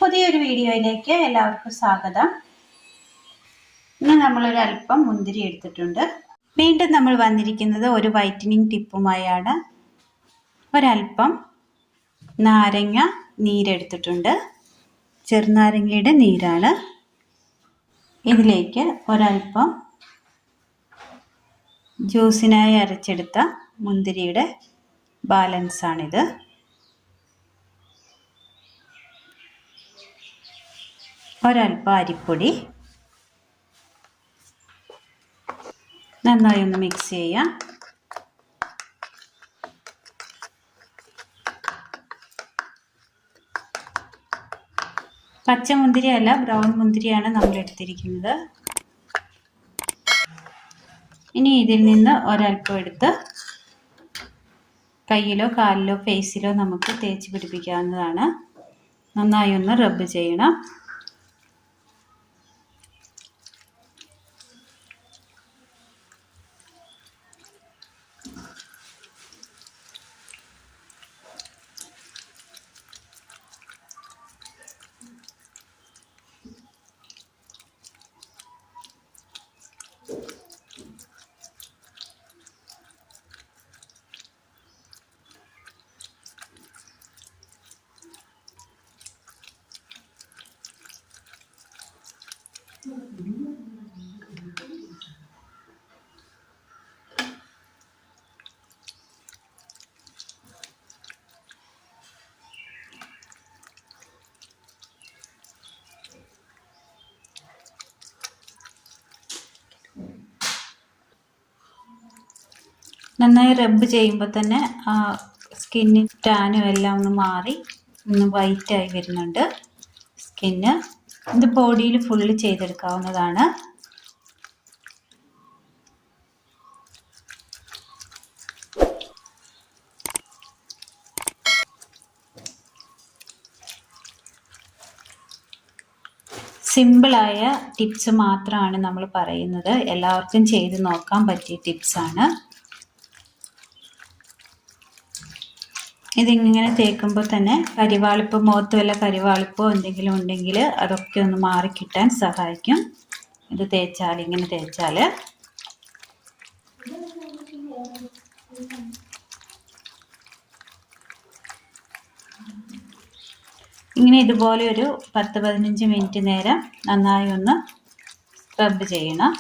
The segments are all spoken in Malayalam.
പുതിയൊരു വീഡിയോയിലേക്ക് എല്ലാവർക്കും സ്വാഗതം. ഇന്ന് നമ്മളൊരു അല്പം മുന്തിരി എടുത്തിട്ടുണ്ട്. വീണ്ടും നമ്മൾ വന്നിരിക്കുന്നത് ഒരു വൈറ്റനിങ് ടിപ്പുമായാണ്. ഒരല്പം നാരങ്ങ നീരെടുത്തിട്ടുണ്ട്. ചെറുനാരങ്ങയുടെ നീരാണ്. ഇതിലേക്ക് ഒരല്പം ജ്യൂസിനായി അരച്ചെടുത്ത മുന്തിരിയുടെ ബാലൻസാണിത്. ഒരല്പം അരിപ്പൊടി നന്നായി ഒന്ന് മിക്സ് ചെയ്യാം. പച്ചമുന്തിരി അല്ല, ബ്രൗൺ മുന്തിരിയാണ് നമ്മൾ എടുത്തിരിക്കുന്നത്. ഇനി ഇതിൽ നിന്ന് ഒരല്പം എടുത്ത് കയ്യിലോ കാലിലോ ഫേസിലോ നമുക്ക് തേച്ച് പിടിപ്പിക്കാവുന്നതാണ്. നന്നായി ഒന്ന് റബ്ബ് ചെയ്യണം. നന്നായി റബ്ബ് ചെയ്യുമ്പോൾ തന്നെ സ്കിന്നിൽ ടാനും എല്ലാം ഒന്ന് മാറി ഒന്ന് വൈറ്റായി വരുന്നുണ്ട് സ്കിന്ന്. ഇത് ബോഡിയിൽ ഫുള്ള് ചെയ്തെടുക്കാവുന്നതാണ്. സിമ്പിളായ ടിപ്സ് മാത്രമാണ് നമ്മൾ പറയുന്നത്. എല്ലാവർക്കും ചെയ്ത് നോക്കാൻ പറ്റിയ ടിപ്സാണ്. ഇതിങ്ങനെ തേക്കുമ്പോൾ തന്നെ കരിവാളിപ്പ്, മുഖത്ത് വല്ല കരിവാളിപ്പോ എന്തെങ്കിലും ഉണ്ടെങ്കിൽ അതൊക്കെ ഒന്ന് മാറിക്കിട്ടാൻ സഹായിക്കും. ഇത് തേച്ചാൽ, ഇങ്ങനെ തേച്ചാൽ ഇങ്ങനെ ഇതുപോലെ ഒരു 10-15 മിനിറ്റ് നേരം നന്നായി ഒന്ന് സ്ക്രബ് ചെയ്യണം.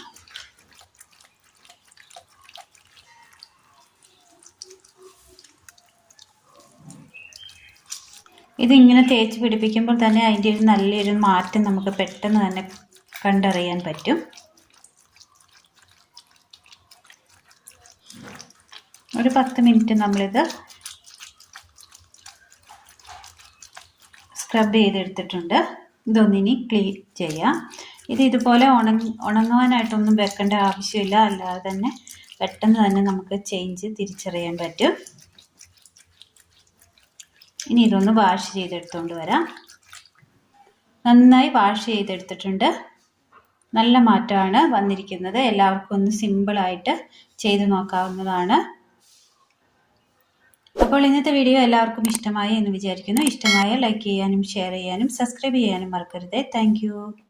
ഇതിങ്ങനെ തേച്ച് പിടിപ്പിക്കുമ്പോൾ തന്നെ അതിൻ്റെ ഒരു നല്ലൊരു മാറ്റം നമുക്ക് പെട്ടെന്ന് തന്നെ കണ്ടറിയാൻ പറ്റും. ഒരു 10 മിനിറ്റ് നമ്മളിത് സ്ക്രബ് ചെയ്തെടുത്തിട്ടുണ്ട്. ഇതൊന്നിനി ക്ലീൻ ചെയ്യാം. ഇതുപോലെ ഉണങ്ങാനായിട്ടൊന്നും വെക്കേണ്ട ആവശ്യമില്ല. അല്ലാതെ തന്നെ പെട്ടെന്ന് തന്നെ നമുക്ക് ചേഞ്ച് തിരിച്ചറിയാൻ പറ്റും. ഇനി ഇതൊന്ന് വാഷ് ചെയ്തെടുത്തുകൊണ്ട് വരാം. നന്നായി വാഷ് ചെയ്തെടുത്തിട്ടുണ്ട്. നല്ല മാറ്റമാണ് വന്നിരിക്കുന്നത്. എല്ലാവർക്കും ഒന്ന് സിമ്പിളായിട്ട് ചെയ്ത് നോക്കാവുന്നതാണ്. അപ്പോൾ ഇന്നത്തെ വീഡിയോ എല്ലാവർക്കും ഇഷ്ടമായി എന്ന് വിചാരിക്കുന്നു. ഇഷ്ടമായ ലൈക്ക് ചെയ്യാനും ഷെയർ ചെയ്യാനും സബ്സ്ക്രൈബ് ചെയ്യാനും മറക്കരുത്. താങ്ക്